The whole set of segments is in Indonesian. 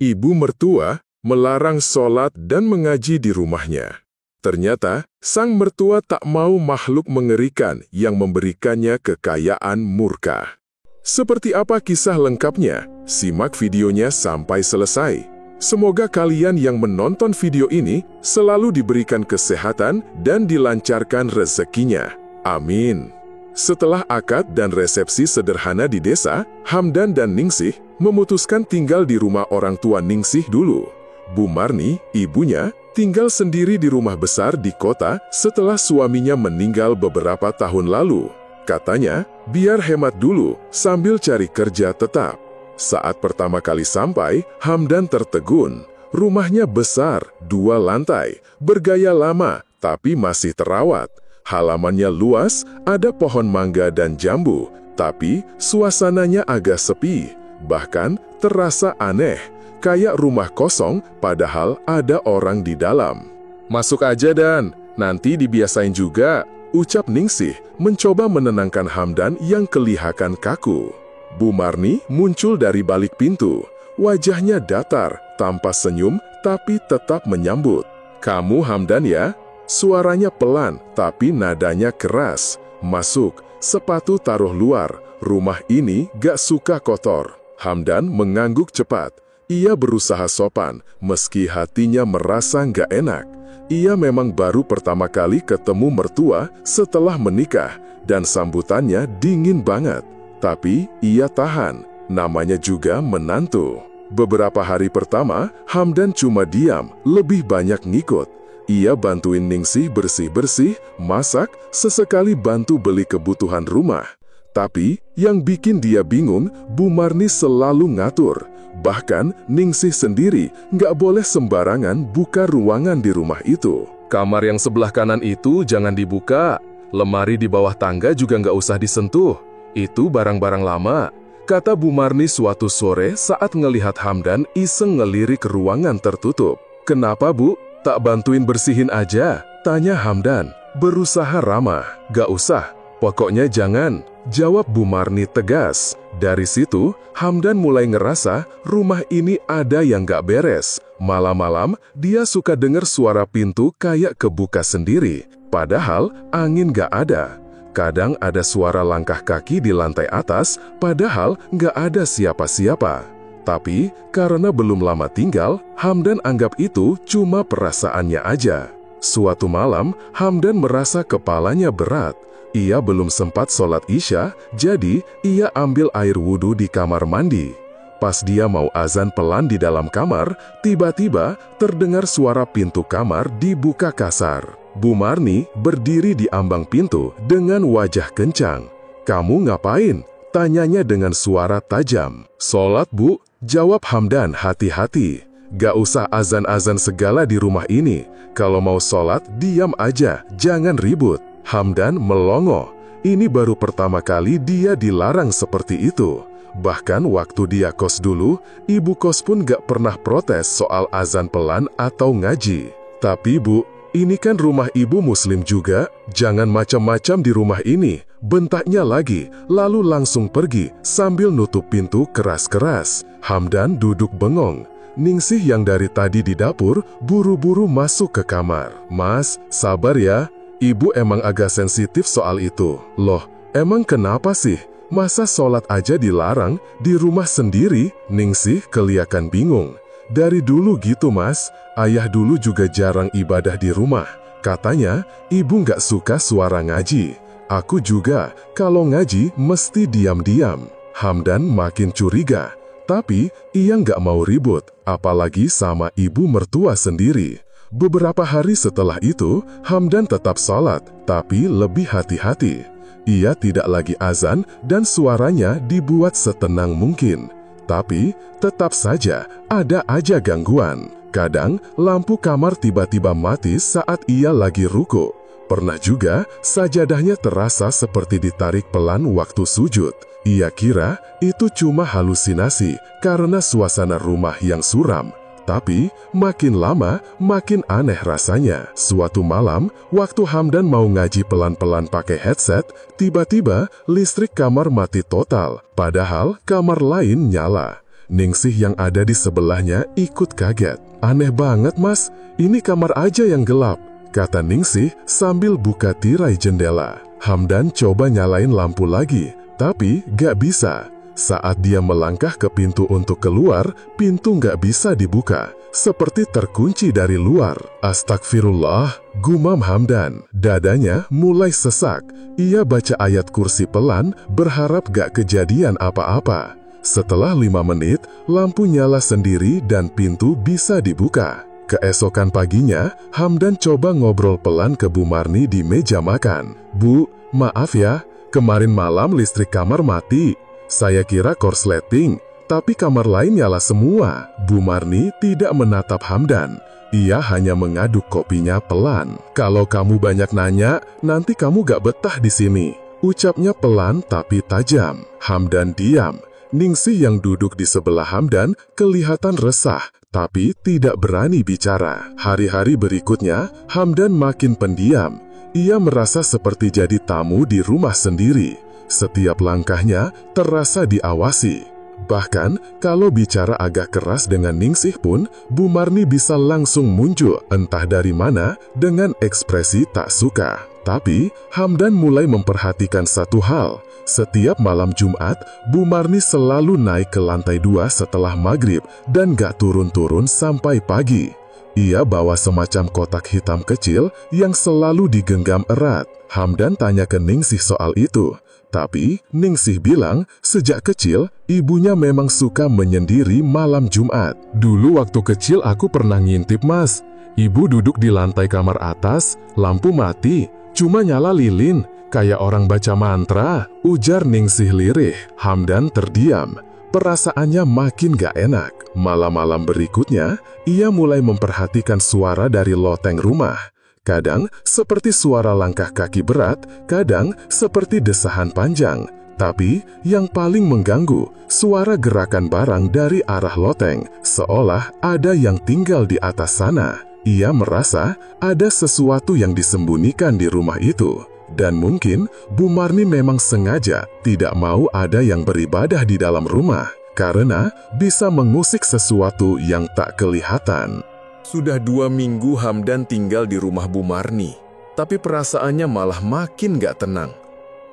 Ibu mertua melarang sholat dan mengaji di rumahnya. Ternyata, sang mertua tak mau makhluk mengerikan yang memberikannya kekayaan murka. Seperti apa kisah lengkapnya? Simak videonya sampai selesai. Semoga kalian yang menonton video ini selalu diberikan kesehatan dan dilancarkan rezekinya. Amin. Setelah akad dan resepsi sederhana di desa, Hamdan dan Ningsih memutuskan tinggal di rumah orang tua Ningsih dulu. Bu Marni, ibunya, tinggal sendiri di rumah besar di kota setelah suaminya meninggal beberapa tahun lalu. Katanya, biar hemat dulu sambil cari kerja tetap. Saat pertama kali sampai, Hamdan tertegun. Rumahnya besar, 2 lantai, bergaya lama, tapi masih terawat. Halamannya luas, ada pohon mangga dan jambu, tapi suasananya agak sepi. Bahkan terasa aneh, kayak rumah kosong padahal ada orang di dalam. "Masuk aja Dan, nanti dibiasain juga," ucap Ningsih, mencoba menenangkan Hamdan yang kelihatan kaku. Bu Marni muncul dari balik pintu. Wajahnya datar, tanpa senyum, tapi tetap menyambut. "Kamu Hamdan ya?" Suaranya pelan, tapi nadanya keras. "Masuk, sepatu taruh luar. Rumah ini gak suka kotor." Hamdan mengangguk cepat. Ia berusaha sopan, meski hatinya merasa gak enak. Ia memang baru pertama kali ketemu mertua setelah menikah, dan sambutannya dingin banget. Tapi ia tahan, namanya juga menantu. Beberapa hari pertama, Hamdan cuma diam, lebih banyak ngikut. Ia bantuin Ningsih bersih-bersih, masak, sesekali bantu beli kebutuhan rumah. Tapi, yang bikin dia bingung, Bu Marni selalu ngatur. Bahkan, Ningsih sendiri nggak boleh sembarangan buka ruangan di rumah itu. "Kamar yang sebelah kanan itu jangan dibuka. Lemari di bawah tangga juga nggak usah disentuh. Itu barang-barang lama," kata Bu Marni suatu sore saat ngelihat Hamdan iseng ngelirik ruangan tertutup. "Kenapa, Bu? Tak bantuin bersihin aja?" tanya Hamdan, berusaha ramah. "Gak usah, pokoknya jangan," jawab Bu Marni tegas. Dari situ, Hamdan mulai ngerasa rumah ini ada yang gak beres. Malam-malam, dia suka dengar suara pintu kayak kebuka sendiri, padahal angin gak ada. Kadang ada suara langkah kaki di lantai atas, padahal gak ada siapa-siapa. Tapi, karena belum lama tinggal, Hamdan anggap itu cuma perasaannya aja. Suatu malam, Hamdan merasa kepalanya berat. Ia belum sempat sholat Isya, jadi ia ambil air wudhu di kamar mandi. Pas dia mau azan pelan di dalam kamar, tiba-tiba terdengar suara pintu kamar dibuka kasar. Bu Marni berdiri di ambang pintu dengan wajah kencang. "Kamu ngapain?" tanyanya dengan suara tajam. "Sholat, Bu," jawab Hamdan hati-hati. "Gak usah azan-azan segala di rumah ini. Kalau mau sholat, diam aja, jangan ribut." Hamdan melongo. Ini baru pertama kali dia dilarang seperti itu. Bahkan waktu dia kos dulu, ibu kos pun gak pernah protes soal azan pelan atau ngaji. "Tapi Bu, ini kan rumah ibu muslim juga, jangan macam-macam di rumah ini," bentaknya lagi, lalu langsung pergi sambil nutup pintu keras-keras. Hamdan duduk bengong. Ningsih yang dari tadi di dapur buru-buru masuk ke kamar. "Mas, sabar ya, ibu emang agak sensitif soal itu." "Loh, emang kenapa sih? Masa sholat aja dilarang di rumah sendiri?" Ningsih kelihatan bingung. "Dari dulu gitu Mas, ayah dulu juga jarang ibadah di rumah. Katanya, ibu nggak suka suara ngaji. Aku juga, kalau ngaji mesti diam-diam." Hamdan makin curiga, tapi ia nggak mau ribut, apalagi sama ibu mertua sendiri. Beberapa hari setelah itu, Hamdan tetap sholat, tapi lebih hati-hati. Ia tidak lagi azan dan suaranya dibuat setenang mungkin. Tapi, tetap saja ada aja gangguan. Kadang, lampu kamar tiba-tiba mati saat ia lagi ruku. Pernah juga, sajadahnya terasa seperti ditarik pelan waktu sujud. Ia kira itu cuma halusinasi karena suasana rumah yang suram. Tapi, makin lama, makin aneh rasanya. Suatu malam, waktu Hamdan mau ngaji pelan-pelan pakai headset, tiba-tiba listrik kamar mati total, padahal kamar lain nyala. Ningsih yang ada di sebelahnya ikut kaget. "Aneh banget, Mas. Ini kamar aja yang gelap," kata Ningsih sambil buka tirai jendela. Hamdan coba nyalain lampu lagi, tapi gak bisa. Saat dia melangkah ke pintu untuk keluar, pintu gak bisa dibuka, seperti terkunci dari luar. "Astagfirullah," gumam Hamdan. Dadanya mulai sesak. Ia baca ayat kursi pelan, berharap gak kejadian apa-apa. Setelah 5 menit, lampu nyala sendiri dan pintu bisa dibuka. Keesokan paginya, Hamdan coba ngobrol pelan ke Bu Marni di meja makan. "Bu, maaf ya, kemarin malam listrik kamar mati. Saya kira korsleting, tapi kamar lain nyala semua." Bu Marni tidak menatap Hamdan. Ia hanya mengaduk kopinya pelan. "Kalau kamu banyak nanya, nanti kamu gak betah di sini," ucapnya pelan tapi tajam. Hamdan diam. Ningsih yang duduk di sebelah Hamdan kelihatan resah, tapi tidak berani bicara. Hari-hari berikutnya, Hamdan makin pendiam. Ia merasa seperti jadi tamu di rumah sendiri. Setiap langkahnya terasa diawasi. Bahkan, kalau bicara agak keras dengan Ningsih pun, Bu Marni bisa langsung muncul entah dari mana dengan ekspresi tak suka. Tapi, Hamdan mulai memperhatikan satu hal. Setiap malam Jumat, Bu Marni selalu naik ke lantai 2 setelah maghrib dan gak turun-turun sampai pagi. Ia bawa semacam kotak hitam kecil yang selalu digenggam erat. Hamdan tanya ke Ningsih soal itu. Tapi, Ningsih bilang, sejak kecil, ibunya memang suka menyendiri malam Jumat. "Dulu waktu kecil aku pernah ngintip, Mas. Ibu duduk di lantai kamar atas, lampu mati, cuma nyala lilin, kayak orang baca mantra," ujar Ningsih lirih. Hamdan terdiam. Perasaannya makin gak enak. Malam-malam berikutnya, ia mulai memperhatikan suara dari loteng rumah. Kadang seperti suara langkah kaki berat, kadang seperti desahan panjang. Tapi yang paling mengganggu, suara gerakan barang dari arah loteng, seolah ada yang tinggal di atas sana. Ia merasa ada sesuatu yang disembunyikan di rumah itu. Dan mungkin Bu Marni memang sengaja tidak mau ada yang beribadah di dalam rumah, karena bisa mengusik sesuatu yang tak kelihatan. Sudah 2 minggu Hamdan tinggal di rumah Bu Marni, tapi perasaannya malah makin gak tenang.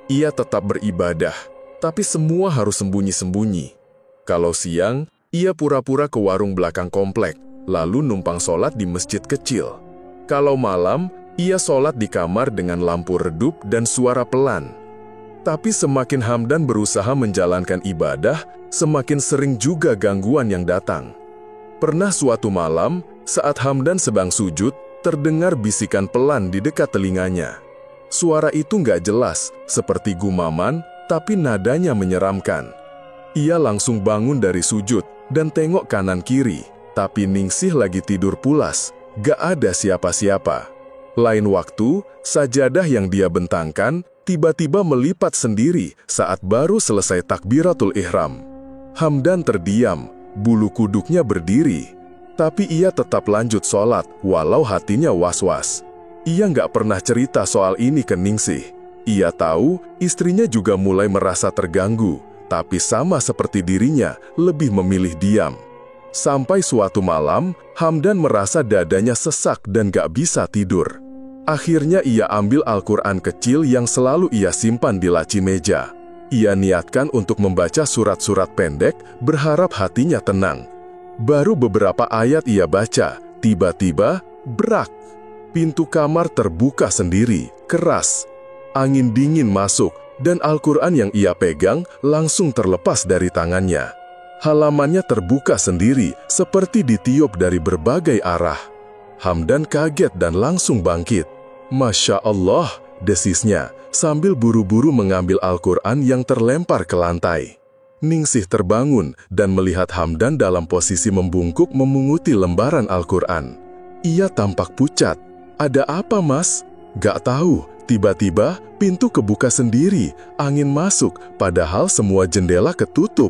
Ia tetap beribadah, tapi semua harus sembunyi-sembunyi. Kalau siang, ia pura-pura ke warung belakang komplek, lalu numpang sholat di masjid kecil. Kalau malam, ia sholat di kamar dengan lampu redup dan suara pelan. Tapi semakin Hamdan berusaha menjalankan ibadah, semakin sering juga gangguan yang datang. Pernah suatu malam, saat Hamdan sedang sujud, terdengar bisikan pelan di dekat telinganya. Suara itu nggak jelas, seperti gumaman, tapi nadanya menyeramkan. Ia langsung bangun dari sujud dan tengok kanan kiri, tapi Ningsih lagi tidur pulas, gak ada siapa-siapa. Lain waktu, sajadah yang dia bentangkan tiba-tiba melipat sendiri saat baru selesai takbiratul ihram. Hamdan terdiam, bulu kuduknya berdiri. Tapi ia tetap lanjut sholat, walau hatinya was-was. Ia nggak pernah cerita soal ini ke Ningsih. Ia tahu istrinya juga mulai merasa terganggu, tapi sama seperti dirinya, lebih memilih diam. Sampai suatu malam, Hamdan merasa dadanya sesak dan gak bisa tidur. Akhirnya ia ambil Al-Quran kecil yang selalu ia simpan di laci meja. Ia niatkan untuk membaca surat-surat pendek, berharap hatinya tenang. Baru beberapa ayat ia baca, tiba-tiba, brak. Pintu kamar terbuka sendiri, keras. Angin dingin masuk, dan Al-Quran yang ia pegang langsung terlepas dari tangannya. Halamannya terbuka sendiri, seperti ditiup dari berbagai arah. Hamdan kaget dan langsung bangkit. "Masya Allah," desisnya, sambil buru-buru mengambil Al-Quran yang terlempar ke lantai. Ningsih terbangun dan melihat Hamdan dalam posisi membungkuk memunguti lembaran Al-Quran. Ia tampak pucat. "Ada apa, Mas?" "Gak tahu. Tiba-tiba pintu kebuka sendiri, angin masuk, padahal semua jendela ketutup."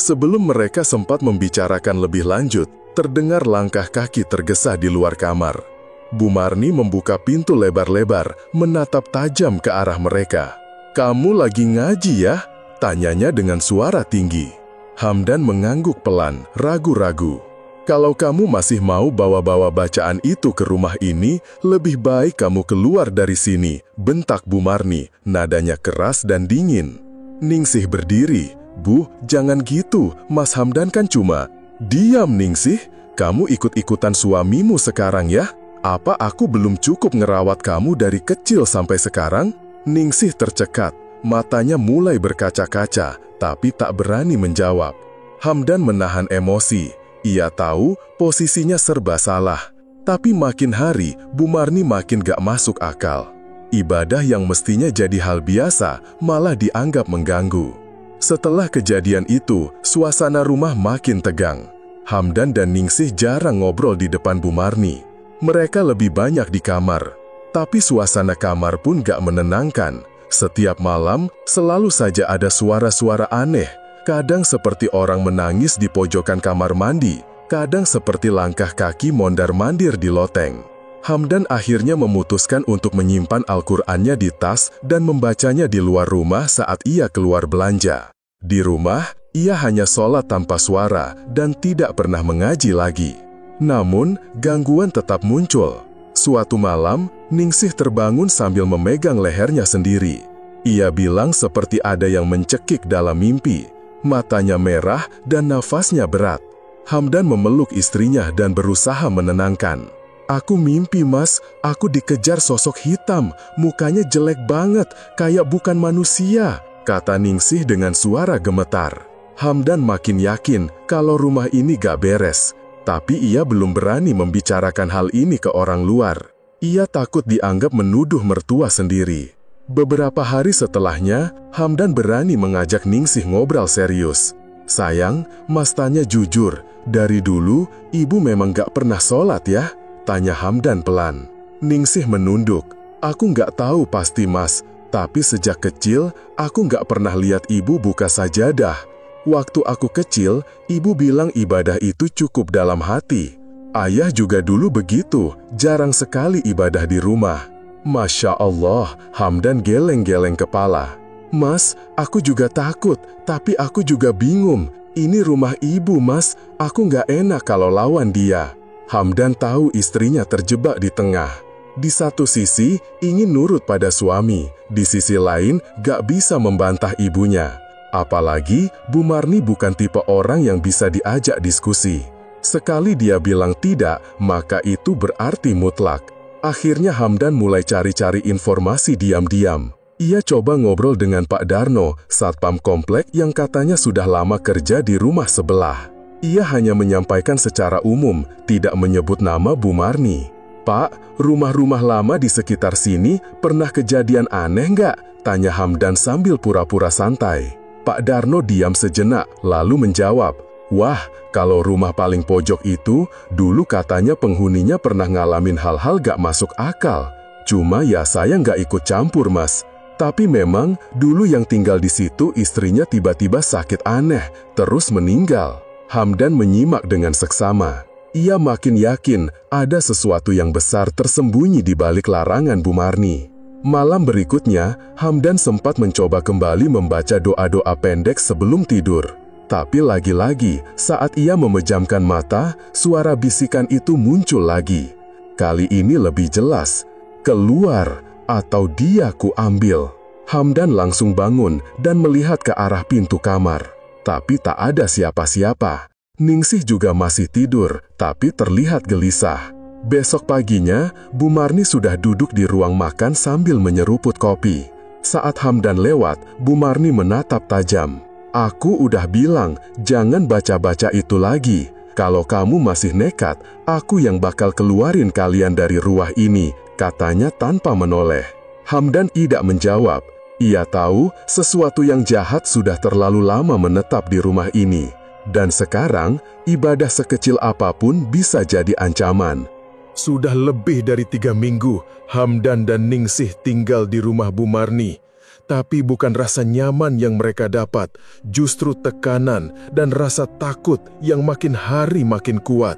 Sebelum mereka sempat membicarakan lebih lanjut, terdengar langkah kaki tergesa di luar kamar. Bu Marni membuka pintu lebar-lebar, menatap tajam ke arah mereka. "Kamu lagi ngaji ya?" tanyanya dengan suara tinggi. Hamdan mengangguk pelan, ragu-ragu. Kalau kamu masih mau bawa-bawa bacaan itu ke rumah ini, lebih baik kamu keluar dari sini, bentak Bu Marni, nadanya keras dan dingin. Ningsih berdiri, Bu, jangan gitu, Mas Hamdan kan cuma... Diam Ningsih, kamu ikut-ikutan suamimu sekarang ya? Apa aku belum cukup ngerawat kamu dari kecil sampai sekarang? Ningsih tercekat, matanya mulai berkaca-kaca, tapi tak berani menjawab. Hamdan menahan emosi. Ia tahu posisinya serba salah, tapi makin hari Bu Marni makin gak masuk akal. Ibadah yang mestinya jadi hal biasa malah dianggap mengganggu. Setelah kejadian itu, suasana rumah makin tegang. Hamdan dan Ningsih jarang ngobrol di depan Bu Marni. Mereka lebih banyak di kamar, tapi suasana kamar pun gak menenangkan. Setiap malam selalu saja ada suara-suara aneh. Kadang seperti orang menangis di pojokan kamar mandi, kadang seperti langkah kaki mondar-mandir di loteng. Hamdan akhirnya memutuskan untuk menyimpan Al-Qur'annya di tas dan membacanya di luar rumah saat ia keluar belanja. Di rumah, ia hanya sholat tanpa suara dan tidak pernah mengaji lagi. Namun, gangguan tetap muncul. Suatu malam, Ningsih terbangun sambil memegang lehernya sendiri. Ia bilang seperti ada yang mencekik dalam mimpi. Matanya merah dan nafasnya berat. Hamdan memeluk istrinya dan berusaha menenangkan. Aku mimpi Mas, aku dikejar sosok hitam, mukanya jelek banget, kayak bukan manusia, kata Ningsih dengan suara gemetar. Hamdan makin yakin kalau rumah ini gak beres, tapi ia belum berani membicarakan hal ini ke orang luar. Ia takut dianggap menuduh mertua sendiri. Beberapa hari setelahnya, Hamdan berani mengajak Ningsih ngobrol serius. Sayang, Mas tanya jujur, dari dulu ibu memang gak pernah sholat ya? Tanya Hamdan pelan. Ningsih menunduk. Aku gak tahu pasti Mas, tapi sejak kecil aku gak pernah lihat ibu buka sajadah. Waktu aku kecil, ibu bilang ibadah itu cukup dalam hati. Ayah juga dulu begitu, jarang sekali ibadah di rumah. Masya Allah, Hamdan geleng-geleng kepala. Mas, aku juga takut, tapi aku juga bingung. Ini rumah ibu Mas, aku gak enak kalau lawan dia. Hamdan tahu istrinya terjebak di tengah. Di satu sisi, ingin nurut pada suami. Di sisi lain, gak bisa membantah ibunya. Apalagi, Bu Marni bukan tipe orang yang bisa diajak diskusi. Sekali dia bilang tidak, maka itu berarti mutlak. Akhirnya Hamdan mulai cari-cari informasi diam-diam. Ia coba ngobrol dengan Pak Darno, satpam komplek yang katanya sudah lama kerja di rumah sebelah. Ia hanya menyampaikan secara umum, tidak menyebut nama Bu Marni. Pak, rumah-rumah lama di sekitar sini pernah kejadian aneh nggak? Tanya Hamdan sambil pura-pura santai. Pak Darno diam sejenak, lalu menjawab, wah, kalau rumah paling pojok itu, dulu katanya penghuninya pernah ngalamin hal-hal gak masuk akal. Cuma ya saya gak ikut campur Mas. Tapi memang dulu yang tinggal di situ istrinya tiba-tiba sakit aneh, terus meninggal. Hamdan menyimak dengan seksama. Ia makin yakin ada sesuatu yang besar tersembunyi di balik larangan Bu Marni. Malam berikutnya, Hamdan sempat mencoba kembali membaca doa-doa pendek sebelum tidur. Tapi lagi-lagi, saat ia memejamkan mata, suara bisikan itu muncul lagi. Kali ini lebih jelas, keluar atau dia ku ambil. Hamdan langsung bangun dan melihat ke arah pintu kamar. Tapi tak ada siapa-siapa. Ningsih juga masih tidur, tapi terlihat gelisah. Besok paginya, Bu Marni sudah duduk di ruang makan sambil menyeruput kopi. Saat Hamdan lewat, Bu Marni menatap tajam. Aku udah bilang, jangan baca-baca itu lagi. Kalau kamu masih nekat, aku yang bakal keluarin kalian dari rumah ini, katanya tanpa menoleh. Hamdan tidak menjawab. Ia tahu sesuatu yang jahat sudah terlalu lama menetap di rumah ini. Dan sekarang, ibadah sekecil apapun bisa jadi ancaman. Sudah lebih dari 3 minggu, Hamdan dan Ningsih tinggal di rumah Bu Marni. Tapi bukan rasa nyaman yang mereka dapat, justru tekanan dan rasa takut yang makin hari makin kuat.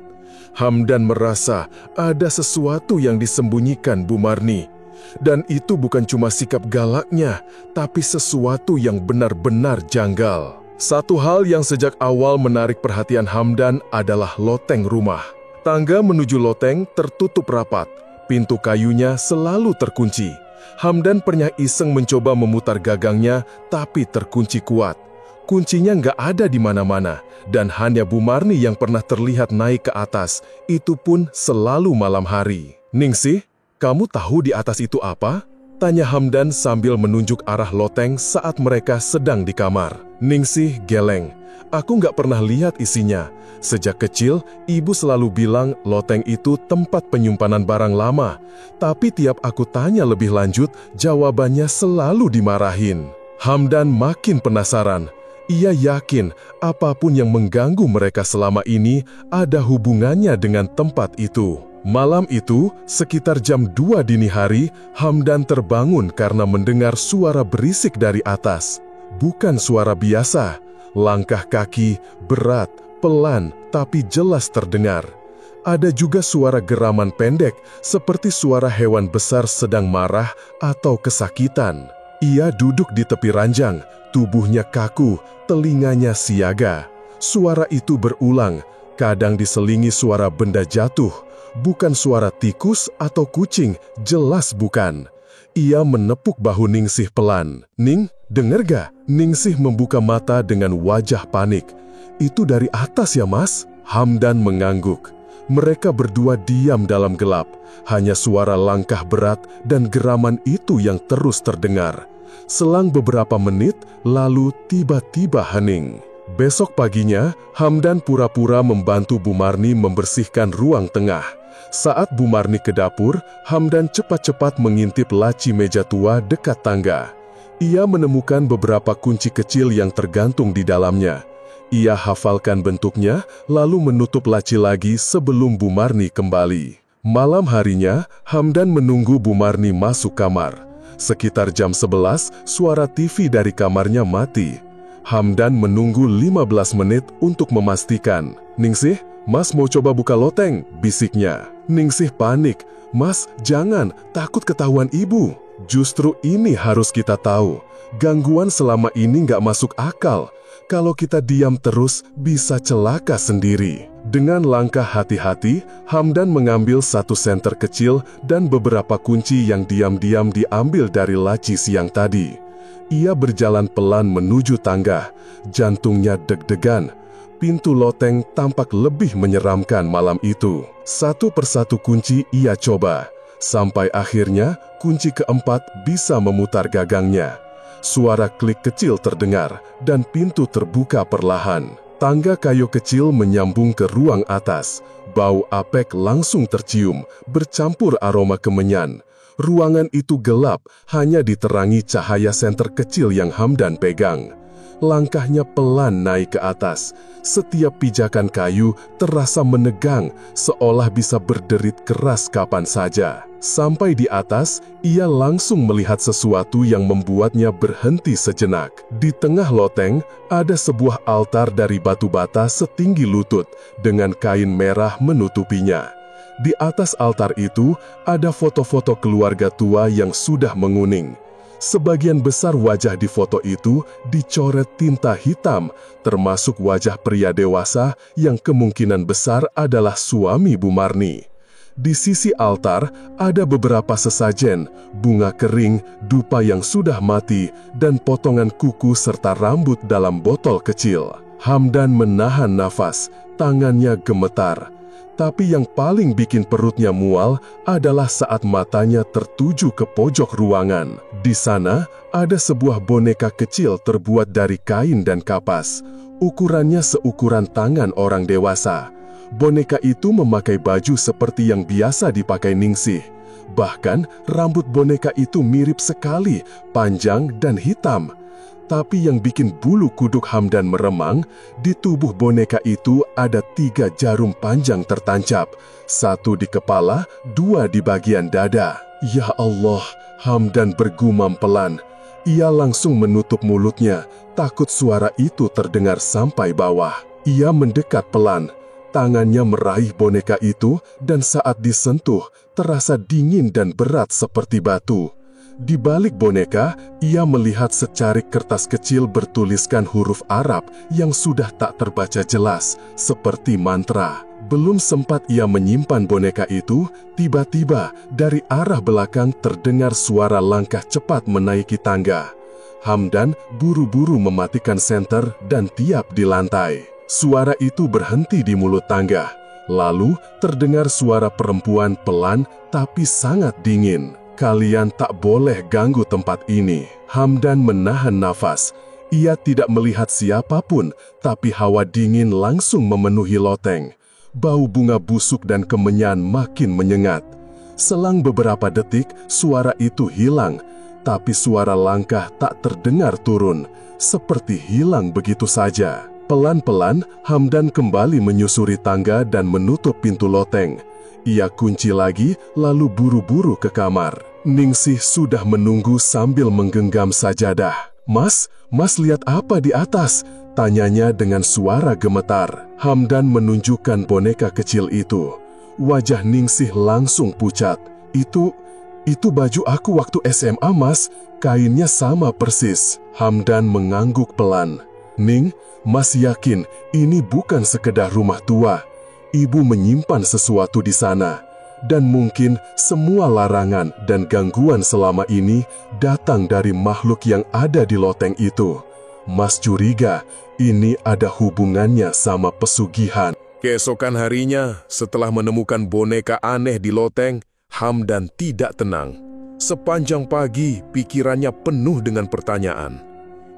Hamdan merasa ada sesuatu yang disembunyikan Bu Marni. Dan itu bukan cuma sikap galaknya, tapi sesuatu yang benar-benar janggal. Satu hal yang sejak awal menarik perhatian Hamdan adalah loteng rumah. Tangga menuju loteng tertutup rapat, pintu kayunya selalu terkunci. Hamdan pernah iseng mencoba memutar gagangnya, tapi terkunci kuat. Kuncinya nggak ada di mana-mana, dan hanya Bu Marni yang pernah terlihat naik ke atas, itu pun selalu malam hari. "Ningsih, kamu tahu di atas itu apa?" tanya Hamdan sambil menunjuk arah loteng saat mereka sedang di kamar. Ningsih geleng. "Aku nggak pernah lihat isinya. Sejak kecil, ibu selalu bilang loteng itu tempat penyimpanan barang lama. Tapi tiap aku tanya lebih lanjut, jawabannya selalu dimarahin." Hamdan makin penasaran. Ia yakin apapun yang mengganggu mereka selama ini ada hubungannya dengan tempat itu. Malam itu, sekitar jam 2 dini hari, Hamdan terbangun karena mendengar suara berisik dari atas. Bukan suara biasa, langkah kaki berat, pelan, tapi jelas terdengar. Ada juga suara geraman pendek, seperti suara hewan besar sedang marah atau kesakitan. Ia duduk di tepi ranjang, tubuhnya kaku, telinganya siaga. Suara itu berulang, kadang diselingi suara benda jatuh. Bukan suara tikus atau kucing, jelas bukan. Ia menepuk bahu Ningsih pelan. "Ning, denger gak?" Ningsih membuka mata dengan wajah panik. "Itu dari atas ya, Mas?" Hamdan mengangguk. Mereka berdua diam dalam gelap. Hanya suara langkah berat dan geraman itu yang terus terdengar. Selang beberapa menit, lalu tiba-tiba hening. Besok paginya, Hamdan pura-pura membantu Bu Marni membersihkan ruang tengah. Saat Bu Marni ke dapur, Hamdan cepat-cepat mengintip laci meja tua dekat tangga. Ia menemukan beberapa kunci kecil yang tergantung di dalamnya. Ia hafalkan bentuknya, lalu menutup laci lagi sebelum Bu Marni kembali. Malam harinya, Hamdan menunggu Bu Marni masuk kamar. Sekitar jam 11, suara TV dari kamarnya mati. Hamdan menunggu 15 menit untuk memastikan. "Ningsih, Mas mau coba buka loteng," bisiknya. Ningsih panik. "Mas, jangan, takut ketahuan ibu." Justru ini harus kita tahu. Gangguan selama ini nggak masuk akal. Kalau kita diam terus, bisa celaka sendiri. Dengan langkah hati-hati, Hamdan mengambil satu senter kecil dan beberapa kunci yang diam-diam diambil dari laci siang tadi. Ia berjalan pelan menuju tangga. Jantungnya deg-degan. Pintu loteng tampak lebih menyeramkan malam itu. Satu persatu kunci ia coba. Sampai akhirnya, kunci keempat bisa memutar gagangnya. Suara klik kecil terdengar, dan pintu terbuka perlahan. Tangga kayu kecil menyambung ke ruang atas. Bau apek langsung tercium, bercampur aroma kemenyan. Ruangan itu gelap, hanya diterangi cahaya senter kecil yang Hamdan pegang. Langkahnya pelan naik ke atas. Setiap pijakan kayu terasa menegang, seolah bisa berderit keras kapan saja. Sampai di atas, ia langsung melihat sesuatu yang membuatnya berhenti sejenak. Di tengah loteng, ada sebuah altar dari batu bata setinggi lutut, dengan kain merah menutupinya. Di atas altar itu, ada foto-foto keluarga tua yang sudah menguning. Sebagian besar wajah di foto itu dicoret tinta hitam, termasuk wajah pria dewasa yang kemungkinan besar adalah suami Bu Marni. Di sisi altar ada beberapa sesajen, bunga kering, dupa yang sudah mati, dan potongan kuku serta rambut dalam botol kecil. Hamdan menahan nafas, tangannya gemetar. Tapi yang paling bikin perutnya mual adalah saat matanya tertuju ke pojok ruangan. Di sana, ada sebuah boneka kecil terbuat dari kain dan kapas. Ukurannya seukuran tangan orang dewasa. Boneka itu memakai baju seperti yang biasa dipakai Ningsih. Bahkan, rambut boneka itu mirip sekali, panjang dan hitam. Tapi yang bikin bulu kuduk Hamdan meremang, di tubuh boneka itu ada 3 jarum panjang tertancap. 1 di kepala, 2 di bagian dada. Ya Allah, Hamdan bergumam pelan. Ia langsung menutup mulutnya, takut suara itu terdengar sampai bawah. Ia mendekat pelan. Tangannya meraih boneka itu, dan saat disentuh, terasa dingin dan berat seperti batu. Di balik boneka, ia melihat secarik kertas kecil bertuliskan huruf Arab yang sudah tak terbaca jelas, seperti mantra. Belum sempat ia menyimpan boneka itu, tiba-tiba dari arah belakang terdengar suara langkah cepat menaiki tangga. Hamdan buru-buru mematikan senter dan tiap di lantai. Suara itu berhenti di mulut tangga. Lalu terdengar suara perempuan pelan tapi sangat dingin. "Kalian tak boleh ganggu tempat ini." Hamdan menahan nafas. Ia tidak melihat siapapun, tapi hawa dingin langsung memenuhi loteng. Bau bunga busuk dan kemenyan makin menyengat. Selang beberapa detik, suara itu hilang, tapi suara langkah tak terdengar turun, seperti hilang begitu saja. Pelan-pelan, Hamdan kembali menyusuri tangga dan menutup pintu loteng. Ia kunci lagi, lalu buru-buru ke kamar. Ningsih sudah menunggu sambil menggenggam sajadah. Mas lihat apa di atas?" tanyanya dengan suara gemetar. Hamdan menunjukkan boneka kecil itu. Wajah Ningsih langsung pucat. Itu baju aku waktu SMA, Mas. Kainnya sama persis." Hamdan mengangguk pelan. "Ning, Mas yakin ini bukan sekedar rumah tua. Ibu menyimpan sesuatu di sana. Dan mungkin semua larangan dan gangguan selama ini datang dari makhluk yang ada di loteng itu. Mas curiga ini ada hubungannya sama pesugihan." Keesokan harinya, setelah menemukan boneka aneh di loteng, Hamdan tidak tenang. Sepanjang pagi, pikirannya penuh dengan pertanyaan.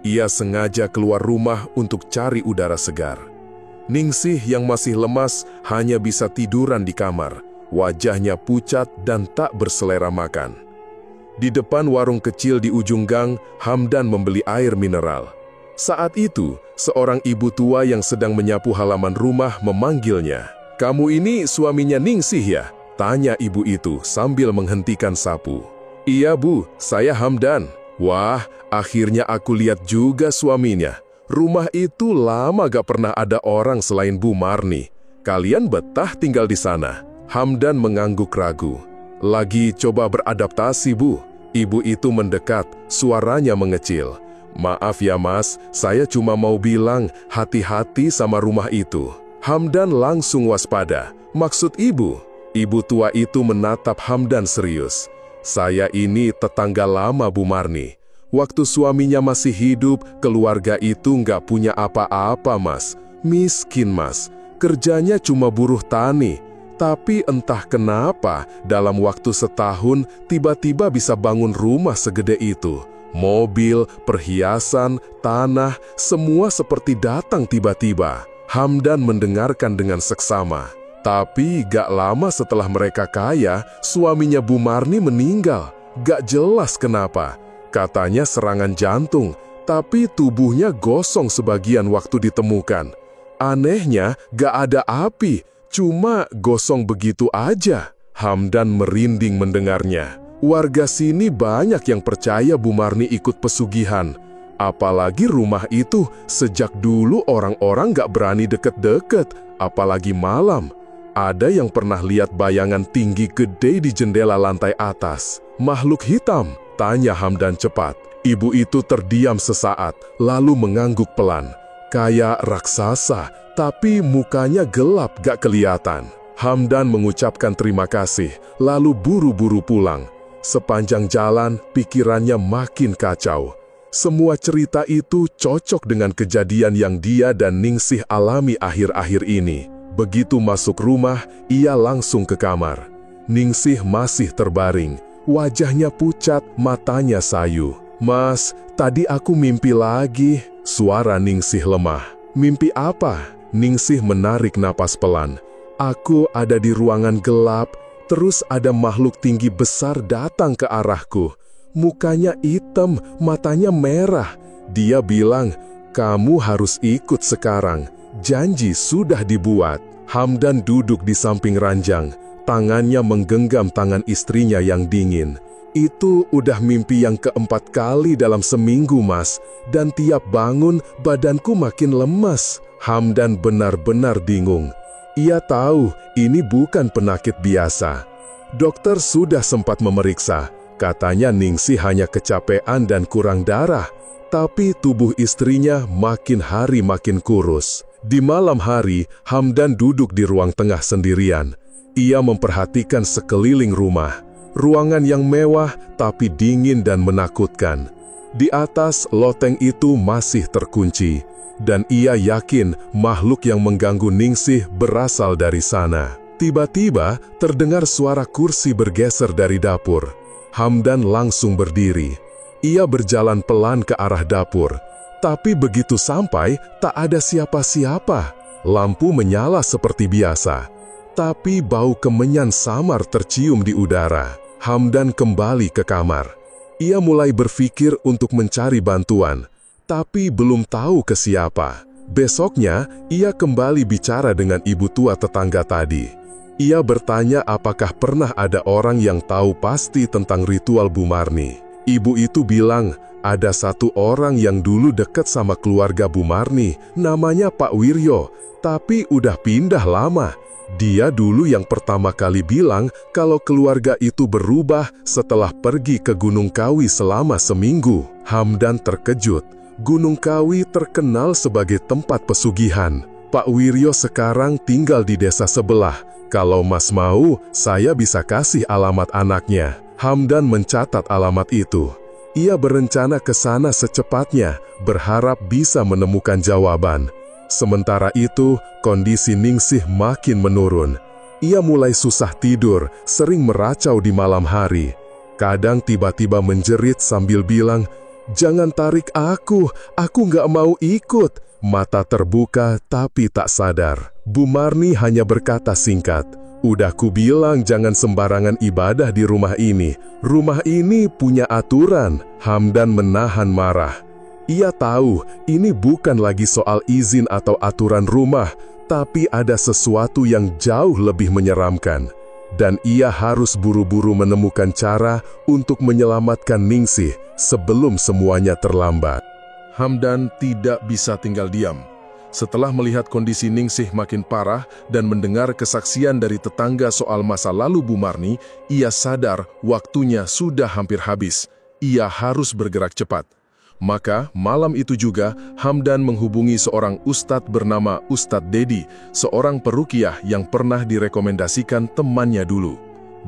Ia sengaja keluar rumah untuk cari udara segar. Ningsih yang masih lemas hanya bisa tiduran di kamar. Wajahnya pucat dan tak berselera makan. Di depan warung kecil di ujung gang, Hamdan membeli air mineral. Saat itu, seorang ibu tua yang sedang menyapu halaman rumah memanggilnya. "Kamu ini suaminya Ningsih ya?" tanya ibu itu sambil menghentikan sapu. "Iya Bu, saya Hamdan." "Wah, akhirnya aku lihat juga suaminya. Rumah itu lama gak pernah ada orang selain Bu Marni. Kalian betah tinggal di sana?" Hamdan mengangguk ragu. "Lagi coba beradaptasi, Bu." Ibu itu mendekat, suaranya mengecil. "Maaf ya Mas, saya cuma mau bilang hati-hati sama rumah itu." Hamdan langsung waspada. "Maksud Ibu?" Ibu tua itu menatap Hamdan serius. "Saya ini tetangga lama Bu Marni. Waktu suaminya masih hidup, keluarga itu nggak punya apa-apa Mas. Miskin Mas. Kerjanya cuma buruh tani. Tapi entah kenapa, dalam waktu setahun, tiba-tiba bisa bangun rumah segede itu. Mobil, perhiasan, tanah, semua seperti datang tiba-tiba." Hamdan mendengarkan dengan seksama. Tapi gak lama setelah mereka kaya, suaminya Bu Marni meninggal. Gak jelas kenapa. Katanya serangan jantung, tapi tubuhnya gosong sebagian waktu ditemukan. Anehnya, gak ada api. Cuma gosong begitu aja. Hamdan merinding mendengarnya. Warga sini banyak yang percaya Bu Marni ikut pesugihan. Apalagi rumah itu sejak dulu orang-orang gak berani deket-deket, apalagi malam. Ada yang pernah lihat bayangan tinggi gede di jendela lantai atas. "Makhluk hitam?" tanya Hamdan cepat. Ibu itu terdiam sesaat, lalu mengangguk pelan. "Kayak raksasa. Tapi mukanya gelap gak kelihatan." Hamdan mengucapkan terima kasih, lalu buru-buru pulang. Sepanjang jalan, pikirannya makin kacau. Semua cerita itu cocok dengan kejadian yang dia dan Ningsih alami akhir-akhir ini. Begitu masuk rumah, ia langsung ke kamar. Ningsih masih terbaring. Wajahnya pucat, matanya sayu. "Mas, tadi aku mimpi lagi." Suara Ningsih lemah. "Mimpi apa?" Ningsih menarik napas pelan. "Aku ada di ruangan gelap, terus ada makhluk tinggi besar datang ke arahku. Mukanya hitam, matanya merah. Dia bilang, 'Kamu harus ikut sekarang. Janji sudah dibuat.'" Hamdan duduk di samping ranjang. Tangannya menggenggam tangan istrinya yang dingin. "Itu udah mimpi yang keempat kali dalam seminggu, Mas. Dan tiap bangun, badanku makin lemas." Hamdan benar-benar bingung. Ia tahu ini bukan penyakit biasa. Dokter sudah sempat memeriksa, Katanya Ningsih hanya kecapean dan kurang darah, tapi tubuh istrinya makin hari makin kurus. Di malam hari, Hamdan duduk di ruang tengah sendirian. Ia memperhatikan sekeliling rumah. Ruangan yang mewah tapi dingin dan menakutkan. Di atas, loteng itu masih terkunci. Dan ia yakin makhluk yang mengganggu Ningsih berasal dari sana. Tiba-tiba, terdengar suara kursi bergeser dari dapur. Hamdan langsung berdiri. Ia berjalan pelan ke arah dapur. Tapi begitu sampai, tak ada siapa-siapa. Lampu menyala seperti biasa. Tapi bau kemenyan samar tercium di udara. Hamdan kembali ke kamar. Ia mulai berpikir untuk mencari bantuan. Tapi belum tahu ke siapa. Besoknya, ia kembali bicara dengan ibu tua tetangga tadi. Ia bertanya apakah pernah ada orang yang tahu pasti tentang ritual Bu Marni. Ibu itu bilang, ada satu orang yang dulu dekat sama keluarga Bu Marni, namanya Pak Wiryo, tapi udah pindah lama. Dia dulu yang pertama kali bilang kalau keluarga itu berubah setelah pergi ke Gunung Kawi selama seminggu. Hamdan terkejut. Gunung Kawi terkenal sebagai tempat pesugihan. Pak Wiryo sekarang tinggal di desa sebelah. Kalau Mas mau, saya bisa kasih alamat anaknya. Hamdan mencatat alamat itu. Ia berencana ke sana secepatnya, berharap bisa menemukan jawaban. Sementara itu, kondisi Ningsih makin menurun. Ia mulai susah tidur, sering meracau di malam hari. Kadang tiba-tiba menjerit sambil bilang, "Jangan tarik aku nggak mau ikut." Mata terbuka tapi tak sadar. Bu Marni hanya berkata singkat, "Udah kubilang jangan sembarangan ibadah di rumah ini. Rumah ini punya aturan." Hamdan menahan marah. Ia tahu ini bukan lagi soal izin atau aturan rumah, tapi ada sesuatu yang jauh lebih menyeramkan. Dan ia harus buru-buru menemukan cara untuk menyelamatkan Ningsih sebelum semuanya terlambat. Hamdan tidak bisa tinggal diam. Setelah melihat kondisi Ningsih makin parah dan mendengar kesaksian dari tetangga soal masa lalu Bu Marni, ia sadar waktunya sudah hampir habis. Ia harus bergerak cepat. Maka malam itu juga Hamdan menghubungi seorang ustadz bernama Ustadz Dedi, seorang peruqyah yang pernah direkomendasikan temannya dulu.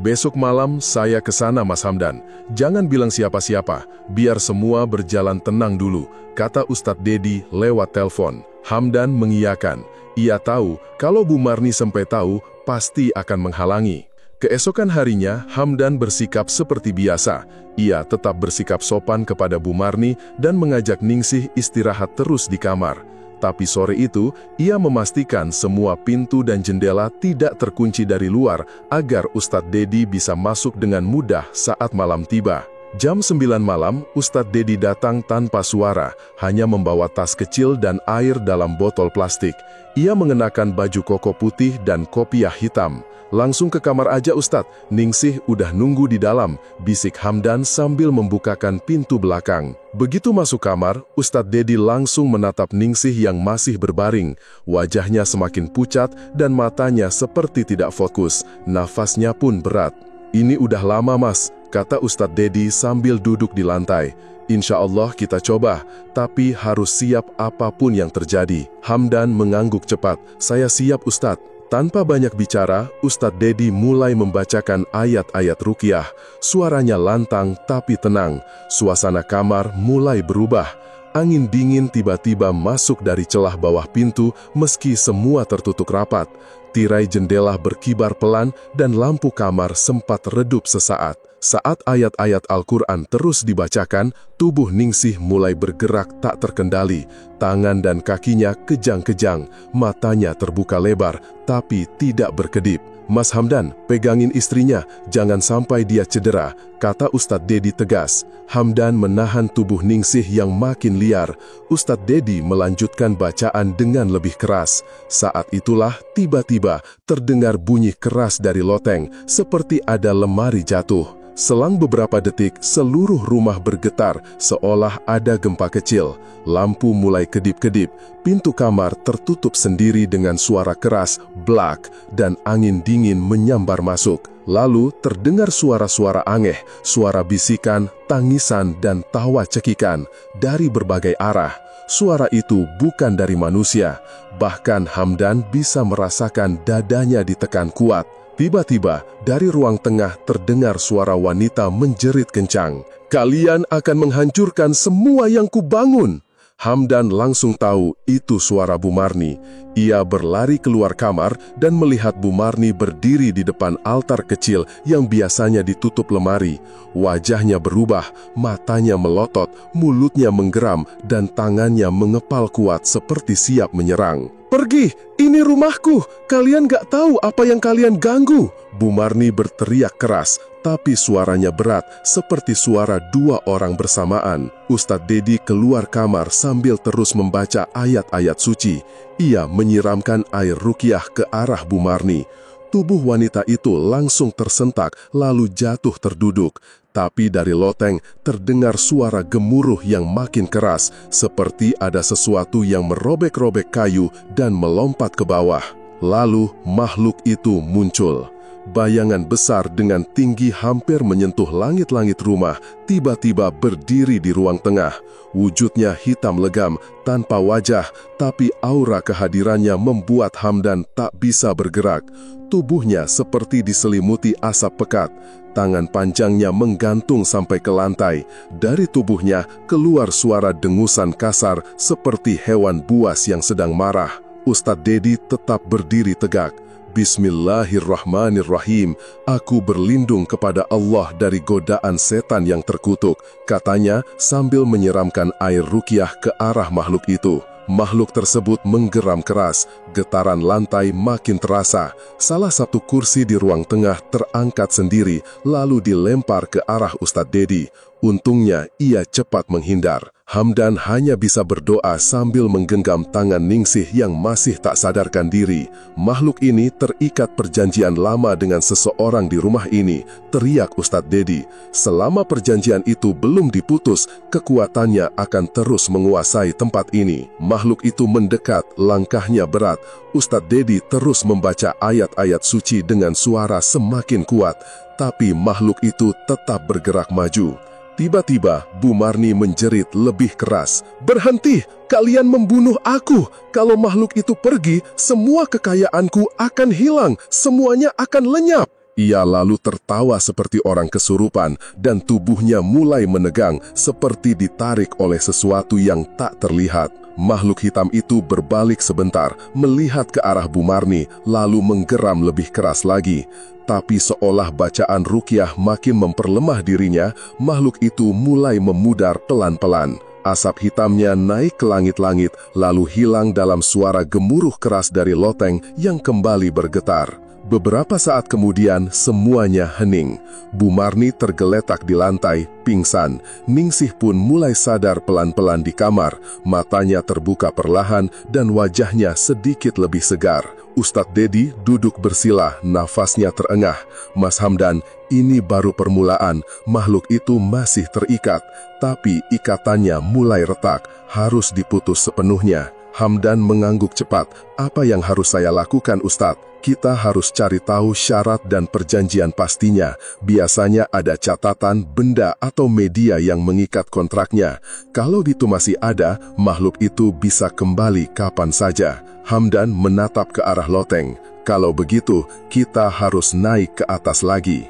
"Besok malam saya ke sana Mas Hamdan. Jangan bilang siapa-siapa, biar semua berjalan tenang dulu," kata Ustadz Dedi lewat telepon. Hamdan mengiyakan. Ia tahu kalau Bu Marni sampai tahu, pasti akan menghalangi. Keesokan harinya, Hamdan bersikap seperti biasa. Ia tetap bersikap sopan kepada Bu Marni dan mengajak Ningsih istirahat terus di kamar. Tapi sore itu, ia memastikan semua pintu dan jendela tidak terkunci dari luar agar Ustadz Dedi bisa masuk dengan mudah saat malam tiba. Jam 9 malam, Ustadz Dedi datang tanpa suara, hanya membawa tas kecil dan air dalam botol plastik. Ia mengenakan baju koko putih dan kopiah hitam. "Langsung ke kamar aja Ustadz, Ningsih udah nunggu di dalam," bisik Hamdan sambil membukakan pintu belakang. Begitu masuk kamar, Ustadz Dedi langsung menatap Ningsih yang masih berbaring. Wajahnya semakin pucat dan matanya seperti tidak fokus, nafasnya pun berat. "Ini udah lama Mas," kata Ustadz Dedi sambil duduk di lantai. "Insya Allah kita coba, tapi harus siap apapun yang terjadi." Hamdan mengangguk cepat. "Saya siap Ustadz." Tanpa banyak bicara, Ustadz Dedi mulai membacakan ayat-ayat ruqyah. Suaranya lantang tapi tenang. Suasana kamar mulai berubah. Angin dingin tiba-tiba masuk dari celah bawah pintu meski semua tertutup rapat. Tirai jendela berkibar pelan dan lampu kamar sempat redup sesaat. Saat ayat-ayat Al-Quran terus dibacakan, tubuh Ningsih mulai bergerak tak terkendali. Tangan dan kakinya kejang-kejang, matanya terbuka lebar, tapi tidak berkedip. "Mas Hamdan, pegangin istrinya, jangan sampai dia cedera," kata Ustadz Dedi tegas. Hamdan menahan tubuh Ningsih yang makin liar. Ustadz Dedi melanjutkan bacaan dengan lebih keras. Saat itulah tiba-tiba terdengar bunyi keras dari loteng, seperti ada lemari jatuh. Selang beberapa detik, seluruh rumah bergetar seolah ada gempa kecil. Lampu mulai kedip-kedip, pintu kamar tertutup sendiri dengan suara keras, blak, dan angin dingin menyambar masuk. Lalu terdengar suara-suara aneh, suara bisikan, tangisan, dan tawa cekikan dari berbagai arah. Suara itu bukan dari manusia, bahkan Hamdan bisa merasakan dadanya ditekan kuat. Tiba-tiba, dari ruang tengah terdengar suara wanita menjerit kencang. "Kalian akan menghancurkan semua yang kubangun!" Hamdan langsung tahu itu suara Bu Marni. Ia berlari keluar kamar dan melihat Bu Marni berdiri di depan altar kecil yang biasanya ditutup lemari. Wajahnya berubah, matanya melotot, mulutnya menggeram, dan tangannya mengepal kuat seperti siap menyerang. "Pergi, ini rumahku, kalian gak tahu apa yang kalian ganggu." Bu Marni berteriak keras, tapi suaranya berat seperti suara dua orang bersamaan. Ustadz Dedi keluar kamar sambil terus membaca ayat-ayat suci. Ia menyiramkan air ruqyah ke arah Bu Marni. Tubuh wanita itu langsung tersentak lalu jatuh terduduk. Tapi dari loteng terdengar suara gemuruh yang makin keras, seperti ada sesuatu yang merobek-robek kayu dan melompat ke bawah. Lalu makhluk itu muncul. Bayangan besar dengan tinggi hampir menyentuh langit-langit rumah, tiba-tiba berdiri di ruang tengah. Wujudnya hitam legam, tanpa wajah, tapi aura kehadirannya membuat Hamdan tak bisa bergerak. Tubuhnya seperti diselimuti asap pekat. Tangan panjangnya menggantung sampai ke lantai. Dari tubuhnya keluar suara dengusan kasar seperti hewan buas yang sedang marah. Ustadz Dedi tetap berdiri tegak. "Bismillahirrahmanirrahim. Aku berlindung kepada Allah dari godaan setan yang terkutuk," katanya sambil menyiramkan air ruqyah ke arah makhluk itu. Makhluk tersebut menggeram keras, getaran lantai makin terasa. Salah satu kursi di ruang tengah terangkat sendiri, lalu dilempar ke arah Ustadz Dedi. Untungnya ia cepat menghindar. Hamdan hanya bisa berdoa sambil menggenggam tangan Ningsih yang masih tak sadarkan diri. "Makhluk ini terikat perjanjian lama dengan seseorang di rumah ini," teriak Ustadz Dedi. "Selama perjanjian itu belum diputus, kekuatannya akan terus menguasai tempat ini." Makhluk itu mendekat, langkahnya berat. Ustadz Dedi terus membaca ayat-ayat suci dengan suara semakin kuat, tapi makhluk itu tetap bergerak maju. Tiba-tiba, Bu Marni menjerit lebih keras. "Berhenti! Kalian membunuh aku! Kalau makhluk itu pergi, semua kekayaanku akan hilang, semuanya akan lenyap!" Ia lalu tertawa seperti orang kesurupan, dan tubuhnya mulai menegang seperti ditarik oleh sesuatu yang tak terlihat. Makhluk hitam itu berbalik sebentar, melihat ke arah Bu Marni, lalu menggeram lebih keras lagi. Tapi seolah bacaan ruqyah makin memperlemah dirinya, makhluk itu mulai memudar pelan-pelan. Asap hitamnya naik ke langit-langit, lalu hilang dalam suara gemuruh keras dari loteng yang kembali bergetar. Beberapa saat kemudian, semuanya hening. Bu Marni tergeletak di lantai, pingsan. Ningsih pun mulai sadar pelan-pelan di kamar. Matanya terbuka perlahan dan wajahnya sedikit lebih segar. Ustadz Dedi duduk bersila, nafasnya terengah. "Mas Hamdan, ini baru permulaan. Makhluk itu masih terikat, tapi ikatannya mulai retak, harus diputus sepenuhnya." Hamdan mengangguk cepat. "Apa yang harus saya lakukan, Ustadz?" "Kita harus cari tahu syarat dan perjanjian pastinya. Biasanya ada catatan, benda, atau media yang mengikat kontraknya. Kalau itu masih ada, makhluk itu bisa kembali kapan saja." Hamdan menatap ke arah loteng. "Kalau begitu, kita harus naik ke atas lagi."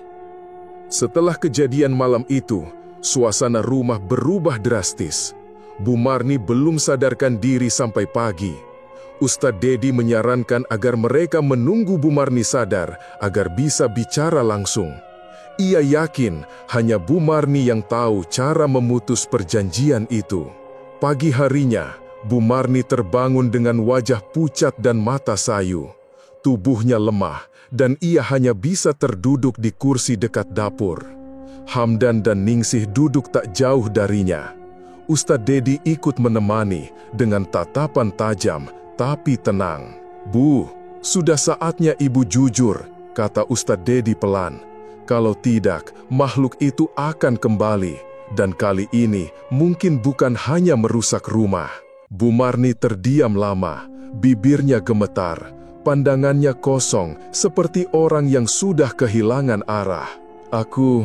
Setelah kejadian malam itu, suasana rumah berubah drastis. Bu Marni belum sadarkan diri sampai pagi. Ustadz Dedi menyarankan agar mereka menunggu Bu Marni sadar agar bisa bicara langsung. Ia yakin hanya Bu Marni yang tahu cara memutus perjanjian itu. Pagi harinya, Bu Marni terbangun dengan wajah pucat dan mata sayu. Tubuhnya lemah dan ia hanya bisa terduduk di kursi dekat dapur. Hamdan dan Ningsih duduk tak jauh darinya. Ustadz Dedi ikut menemani dengan tatapan tajam tapi tenang. "Bu, sudah saatnya ibu jujur," kata Ustadz Dedi pelan. Kalau tidak, makhluk itu akan kembali. Dan kali ini mungkin bukan hanya merusak rumah. Bu Marni terdiam lama, bibirnya gemetar, pandangannya kosong seperti orang yang sudah kehilangan arah. Aku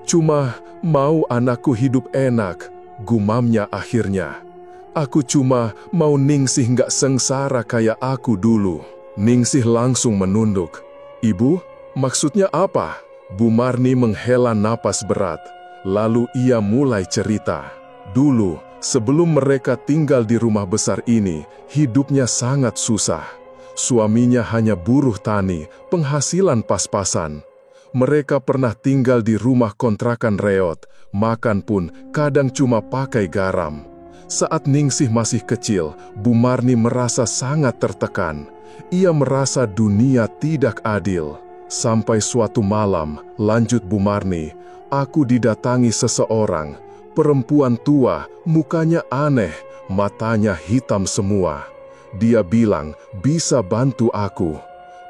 cuma mau anakku hidup enak, gumamnya akhirnya. Aku cuma mau Ningsih nggak sengsara kayak aku dulu. Ningsih langsung menunduk. Ibu, maksudnya apa? Bu Marni menghela napas berat. Lalu ia mulai cerita. Dulu, sebelum mereka tinggal di rumah besar ini, hidupnya sangat susah. Suaminya hanya buruh tani, penghasilan pas-pasan. Mereka pernah tinggal di rumah kontrakan reot, makan pun kadang cuma pakai garam. Saat Ningsih masih kecil, Bu Marni merasa sangat tertekan. Ia merasa dunia tidak adil. Sampai suatu malam, lanjut Bu Marni, aku didatangi seseorang, perempuan tua, mukanya aneh, matanya hitam semua. Dia bilang, bisa bantu aku.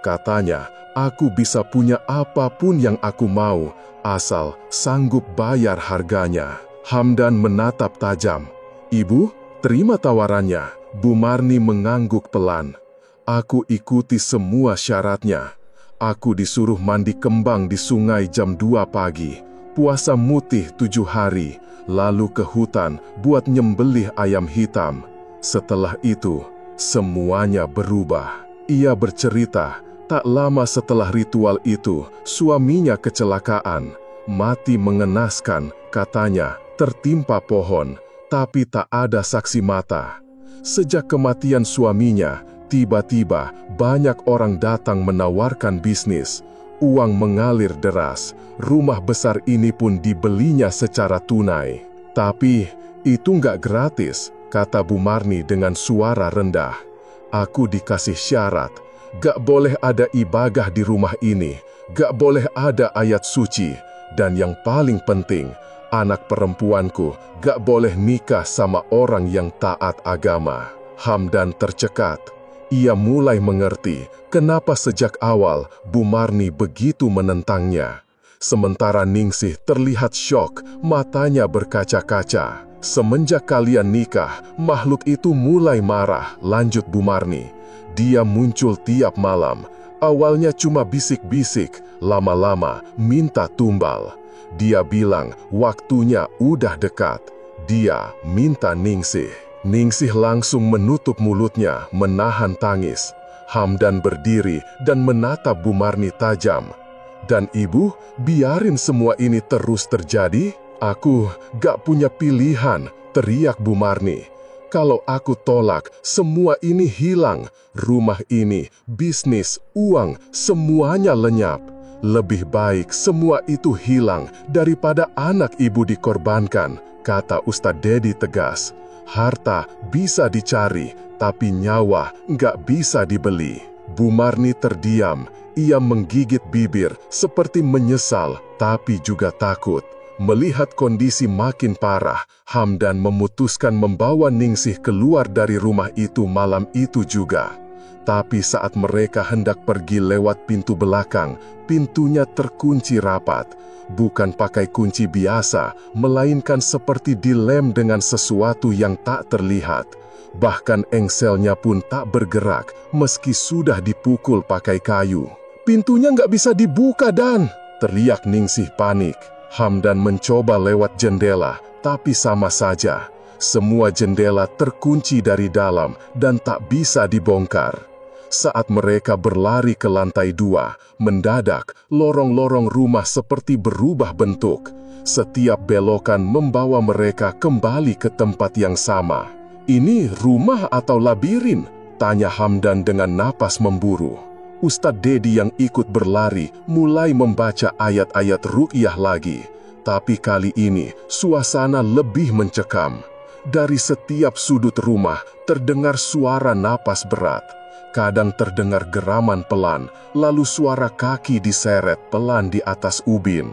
Katanya, aku bisa punya apapun yang aku mau, asal sanggup bayar harganya. Hamdan menatap tajam. Ibu, terima tawarannya. Bu Marni mengangguk pelan. Aku ikuti semua syaratnya. Aku disuruh mandi kembang di sungai jam 2 pagi. Puasa mutih 7 hari, lalu ke hutan buat nyembelih ayam hitam. Setelah itu, semuanya berubah. Ia bercerita, tak lama setelah ritual itu, suaminya kecelakaan. Mati mengenaskan, katanya, tertimpa pohon, tapi tak ada saksi mata. Sejak kematian suaminya, tiba-tiba banyak orang datang menawarkan bisnis. Uang mengalir deras, rumah besar ini pun dibelinya secara tunai. Tapi, itu nggak gratis, kata Bu Marni dengan suara rendah. Aku dikasih syarat, gak boleh ada ibadah di rumah ini, gak boleh ada ayat suci, dan yang paling penting, anak perempuanku gak boleh nikah sama orang yang taat agama. Hamdan tercekat. Ia mulai mengerti kenapa sejak awal Bu Marni begitu menentangnya. Sementara Ningsih terlihat syok, matanya berkaca-kaca. Semenjak kalian nikah, makhluk itu mulai marah, lanjut Bu Marni. Dia muncul tiap malam. Awalnya cuma bisik-bisik, lama-lama minta tumbal. Dia bilang waktunya udah dekat. Dia minta Ningsih. Ningsih langsung menutup mulutnya, menahan tangis. Hamdan berdiri dan menatap Bu Marni tajam. Dan ibu, biarin semua ini terus terjadi? Aku gak punya pilihan, teriak Bu Marni. Kalau aku tolak, semua ini hilang. Rumah ini, bisnis, uang, semuanya lenyap. Lebih baik semua itu hilang daripada anak ibu dikorbankan, kata Ustadz Dedi tegas. Harta bisa dicari, tapi nyawa nggak bisa dibeli. Bu Marni terdiam, ia menggigit bibir seperti menyesal, tapi juga takut. Melihat kondisi makin parah, Hamdan memutuskan membawa Ningsih keluar dari rumah itu malam itu juga. Tapi saat mereka hendak pergi lewat pintu belakang, pintunya terkunci rapat. Bukan pakai kunci biasa, melainkan seperti dilem dengan sesuatu yang tak terlihat. Bahkan engselnya pun tak bergerak, meski sudah dipukul pakai kayu. Pintunya nggak bisa dibuka, Dan! Teriak Ningsih panik. Hamdan mencoba lewat jendela, tapi sama saja. Semua jendela terkunci dari dalam dan tak bisa dibongkar. Saat mereka berlari ke lantai 2, mendadak lorong-lorong rumah seperti berubah bentuk. Setiap belokan membawa mereka kembali ke tempat yang sama. Ini rumah atau labirin? Tanya Hamdan dengan napas memburu. Ustadz Dedi yang ikut berlari mulai membaca ayat-ayat ruqyah lagi. Tapi kali ini suasana lebih mencekam. Dari setiap sudut rumah terdengar suara napas berat. Kadang terdengar geraman pelan, lalu suara kaki diseret pelan di atas ubin.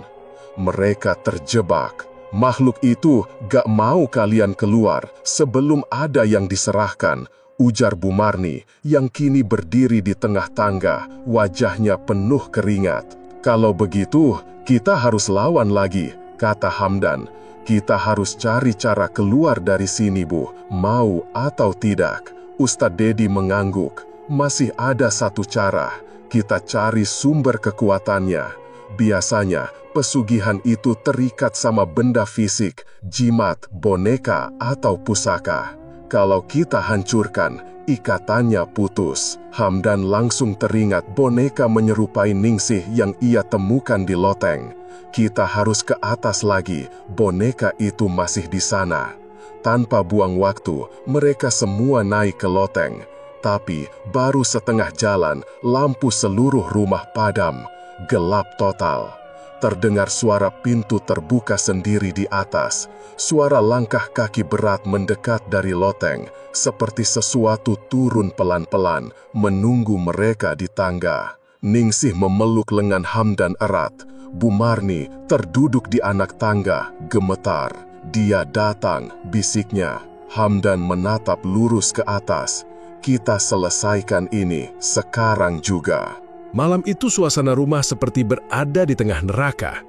Mereka terjebak. Makhluk itu gak mau kalian keluar sebelum ada yang diserahkan, ujar Bu Marni yang kini berdiri di tengah tangga, wajahnya penuh keringat. Kalau begitu, kita harus lawan lagi, kata Hamdan. Kita harus cari cara keluar dari sini, Bu. Mau atau tidak? Ustadz Dedi mengangguk. Masih ada satu cara. Kita cari sumber kekuatannya. Biasanya, pesugihan itu terikat sama benda fisik, jimat, boneka, atau pusaka. Kalau kita hancurkan, ikatannya putus. Hamdan langsung teringat boneka menyerupai Ningsih yang ia temukan di loteng. Kita harus ke atas lagi, boneka itu masih di sana. Tanpa buang waktu, mereka semua naik ke loteng. Tapi baru setengah jalan, lampu seluruh rumah padam. Gelap total. Terdengar suara pintu terbuka sendiri di atas. Suara langkah kaki berat mendekat dari loteng, seperti sesuatu turun pelan-pelan, menunggu mereka di tangga. Ningsih memeluk lengan Hamdan erat. Bu Marni terduduk di anak tangga, gemetar. Dia datang, bisiknya. Hamdan menatap lurus ke atas. Kita selesaikan ini sekarang juga. Malam itu suasana rumah seperti berada di tengah neraka.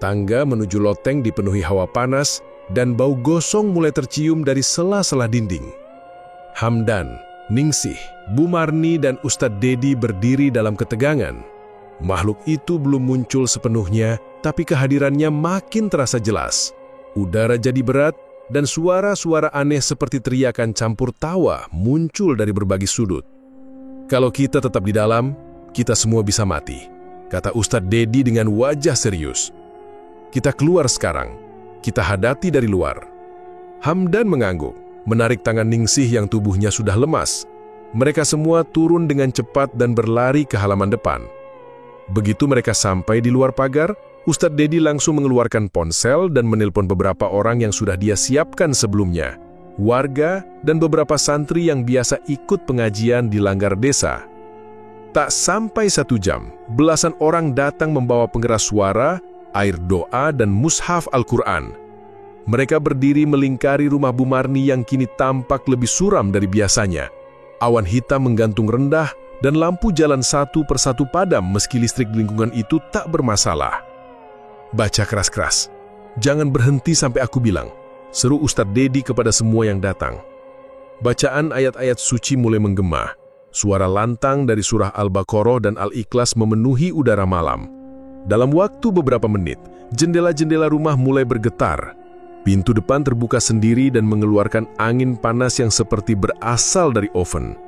Tangga menuju loteng dipenuhi hawa panas dan bau gosong mulai tercium dari sela-sela dinding. Hamdan, Ningsih, Bu Marni dan Ustadz Dedi berdiri dalam ketegangan. Makhluk itu belum muncul sepenuhnya, tapi kehadirannya makin terasa jelas. Udara jadi berat dan suara-suara aneh seperti teriakan campur tawa muncul dari berbagai sudut. Kalau kita tetap di dalam, kita semua bisa mati, kata Ustadz Dedi dengan wajah serius. Kita keluar sekarang, kita hadapi dari luar. Hamdan mengangguk, menarik tangan Ningsih yang tubuhnya sudah lemas. Mereka semua turun dengan cepat dan berlari ke halaman depan. Begitu mereka sampai di luar pagar, Ustadz Dedi langsung mengeluarkan ponsel dan menelpon beberapa orang yang sudah dia siapkan sebelumnya. Warga dan beberapa santri yang biasa ikut pengajian di Langgar Desa. Tak sampai 1 jam, belasan orang datang membawa pengeras suara, air doa, dan mushaf Al-Quran. Mereka berdiri melingkari rumah Bu Marni yang kini tampak lebih suram dari biasanya. Awan hitam menggantung rendah, dan lampu jalan satu persatu padam meski listrik di lingkungan itu tak bermasalah. Baca keras-keras. Jangan berhenti sampai aku bilang, seru Ustadz Dedi kepada semua yang datang. Bacaan ayat-ayat suci mulai menggema. Suara lantang dari surah Al-Baqarah dan Al-Ikhlas memenuhi udara malam. Dalam waktu beberapa menit, jendela-jendela rumah mulai bergetar. Pintu depan terbuka sendiri dan mengeluarkan angin panas yang seperti berasal dari oven.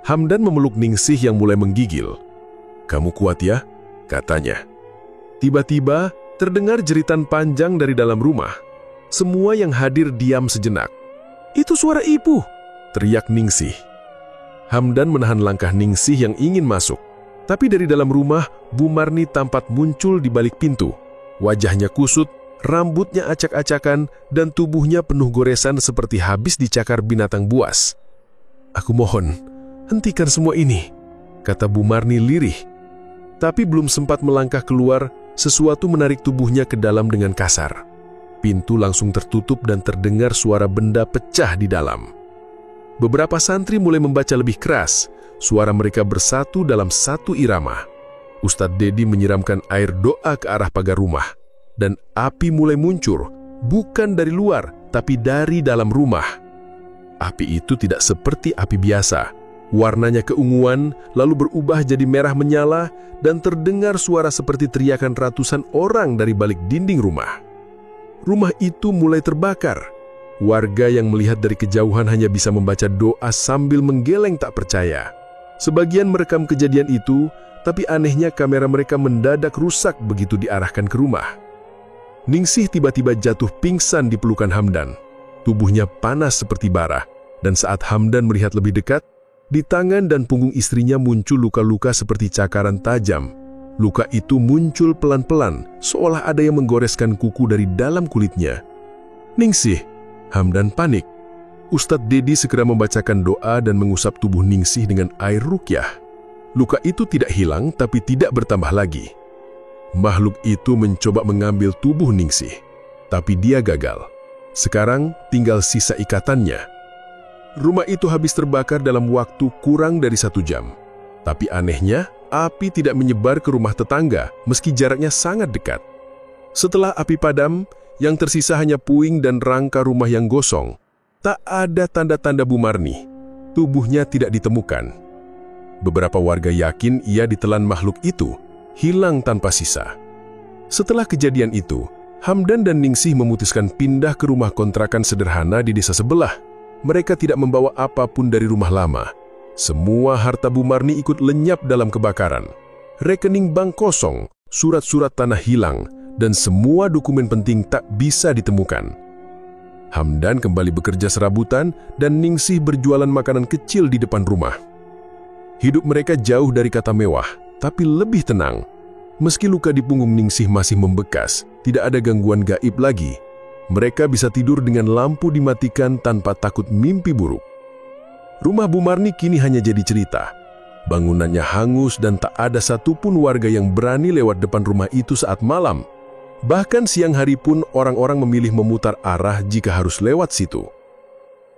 Hamdan memeluk Ningsih yang mulai menggigil. "Kamu kuat ya?" katanya. Tiba-tiba, terdengar jeritan panjang dari dalam rumah. Semua yang hadir diam sejenak. "Itu suara ibu!" teriak Ningsih. Hamdan menahan langkah Ningsih yang ingin masuk. Tapi dari dalam rumah, Bu Marni tampak muncul di balik pintu. Wajahnya kusut, rambutnya acak-acakan, dan tubuhnya penuh goresan seperti habis dicakar binatang buas. "Aku mohon, hentikan semua ini," kata Bu Marni lirih. Tapi belum sempat melangkah keluar, sesuatu menarik tubuhnya ke dalam dengan kasar. Pintu langsung tertutup dan terdengar suara benda pecah di dalam. Beberapa santri mulai membaca lebih keras. Suara mereka bersatu dalam satu irama. Ustadz Dedi menyiramkan air doa ke arah pagar rumah. Dan api mulai muncul, bukan dari luar, tapi dari dalam rumah. Api itu tidak seperti api biasa. Warnanya keunguan, lalu berubah jadi merah menyala, dan terdengar suara seperti teriakan ratusan orang dari balik dinding rumah. Rumah itu mulai terbakar. Warga yang melihat dari kejauhan hanya bisa membaca doa sambil menggeleng tak percaya. Sebagian merekam kejadian itu, tapi anehnya kamera mereka mendadak rusak begitu diarahkan ke rumah. Ningsih tiba-tiba jatuh pingsan di pelukan Hamdan. Tubuhnya panas seperti bara, dan saat Hamdan melihat lebih dekat, di tangan dan punggung istrinya muncul luka-luka seperti cakaran tajam. Luka itu muncul pelan-pelan, seolah ada yang menggoreskan kuku dari dalam kulitnya. "Ningsih!" Hamdan panik. Ustadz Dedi segera membacakan doa dan mengusap tubuh Ningsih dengan air ruqyah. Luka itu tidak hilang, tapi tidak bertambah lagi. Makhluk itu mencoba mengambil tubuh Ningsih, tapi dia gagal. Sekarang tinggal sisa ikatannya. Rumah itu habis terbakar dalam waktu kurang dari 1 jam. Tapi anehnya, api tidak menyebar ke rumah tetangga meski jaraknya sangat dekat. Setelah api padam, yang tersisa hanya puing dan rangka rumah yang gosong. Tak ada tanda-tanda Bu Marni. Tubuhnya tidak ditemukan. Beberapa warga yakin ia ditelan makhluk itu, hilang tanpa sisa. Setelah kejadian itu, Hamdan dan Ningsih memutuskan pindah ke rumah kontrakan sederhana di desa sebelah. Mereka tidak membawa apapun dari rumah lama. Semua harta Bu Marni ikut lenyap dalam kebakaran. Rekening bank kosong, surat-surat tanah hilang, dan semua dokumen penting tak bisa ditemukan. Hamdan kembali bekerja serabutan dan Ningsih berjualan makanan kecil di depan rumah. Hidup mereka jauh dari kata mewah, tapi lebih tenang. Meski luka di punggung Ningsih masih membekas, tidak ada gangguan gaib lagi. Mereka bisa tidur dengan lampu dimatikan tanpa takut mimpi buruk. Rumah Bu Marni kini hanya jadi cerita. Bangunannya hangus dan tak ada satupun warga yang berani lewat depan rumah itu saat malam. Bahkan siang hari pun orang-orang memilih memutar arah jika harus lewat situ.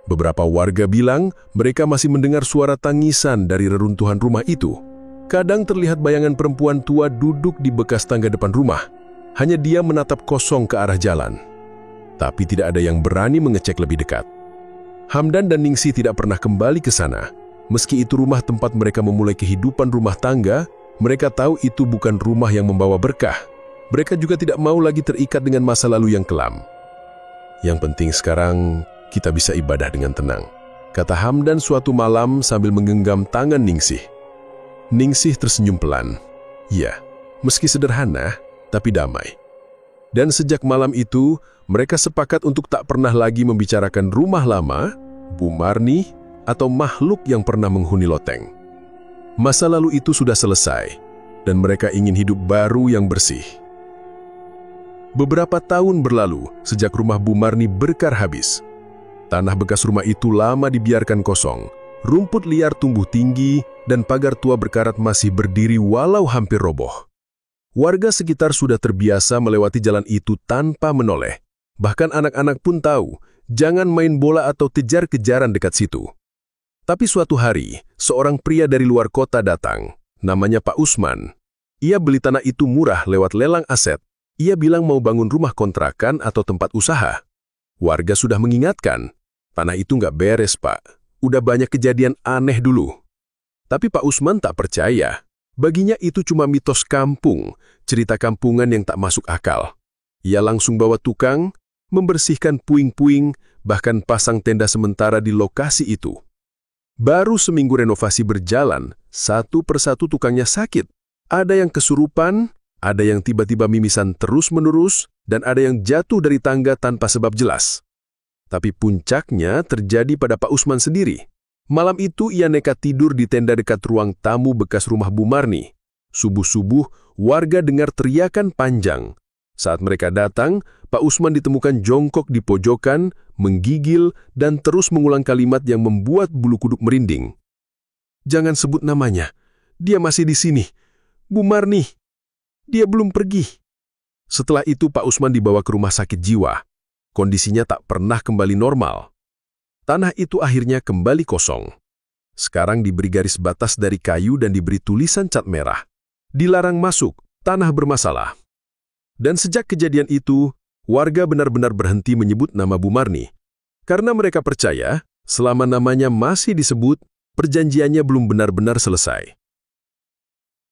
Beberapa warga bilang mereka masih mendengar suara tangisan dari reruntuhan rumah itu. Kadang terlihat bayangan perempuan tua duduk di bekas tangga depan rumah. Hanya dia menatap kosong ke arah jalan. Tapi tidak ada yang berani mengecek lebih dekat. Hamdan dan Ningsih tidak pernah kembali ke sana. Meski itu rumah tempat mereka memulai kehidupan rumah tangga, mereka tahu itu bukan rumah yang membawa berkah. Mereka juga tidak mau lagi terikat dengan masa lalu yang kelam. Yang penting sekarang kita bisa ibadah dengan tenang, kata Hamdan suatu malam sambil menggenggam tangan Ningsih. Ningsih tersenyum pelan. Ya, meski sederhana, tapi damai. Dan sejak malam itu, mereka sepakat untuk tak pernah lagi membicarakan rumah lama, Bu Marni, atau makhluk yang pernah menghuni loteng. Masa lalu itu sudah selesai, dan mereka ingin hidup baru yang bersih. Beberapa tahun berlalu sejak rumah Bu Marni berkar habis. Tanah bekas rumah itu lama dibiarkan kosong, rumput liar tumbuh tinggi, dan pagar tua berkarat masih berdiri walau hampir roboh. Warga sekitar sudah terbiasa melewati jalan itu tanpa menoleh. Bahkan anak-anak pun tahu, jangan main bola atau kejar-kejaran dekat situ. Tapi suatu hari, seorang pria dari luar kota datang, namanya Pak Usman. Ia beli tanah itu murah lewat lelang aset. Ia bilang mau bangun rumah kontrakan atau tempat usaha. Warga sudah mengingatkan, tanah itu nggak beres, Pak. Udah banyak kejadian aneh dulu. Tapi Pak Usman tak percaya. Baginya itu cuma mitos kampung, cerita kampungan yang tak masuk akal. Ia langsung bawa tukang, membersihkan puing-puing, bahkan pasang tenda sementara di lokasi itu. Baru seminggu renovasi berjalan, satu persatu tukangnya sakit. Ada yang kesurupan, ada yang tiba-tiba mimisan terus-menerus, dan ada yang jatuh dari tangga tanpa sebab jelas. Tapi puncaknya terjadi pada Pak Usman sendiri. Malam itu ia nekat tidur di tenda dekat ruang tamu bekas rumah Bu Marni. Subuh-subuh, warga dengar teriakan panjang. Saat mereka datang, Pak Usman ditemukan jongkok di pojokan, menggigil, dan terus mengulang kalimat yang membuat bulu kuduk merinding. Jangan sebut namanya. Dia masih di sini. Bu Marni. Dia belum pergi. Setelah itu Pak Usman dibawa ke rumah sakit jiwa. Kondisinya tak pernah kembali normal. Tanah itu akhirnya kembali kosong. Sekarang diberi garis batas dari kayu dan diberi tulisan cat merah. Dilarang masuk, tanah bermasalah. Dan sejak kejadian itu, warga benar-benar berhenti menyebut nama Bu Marni. Karena mereka percaya, selama namanya masih disebut, perjanjiannya belum benar-benar selesai.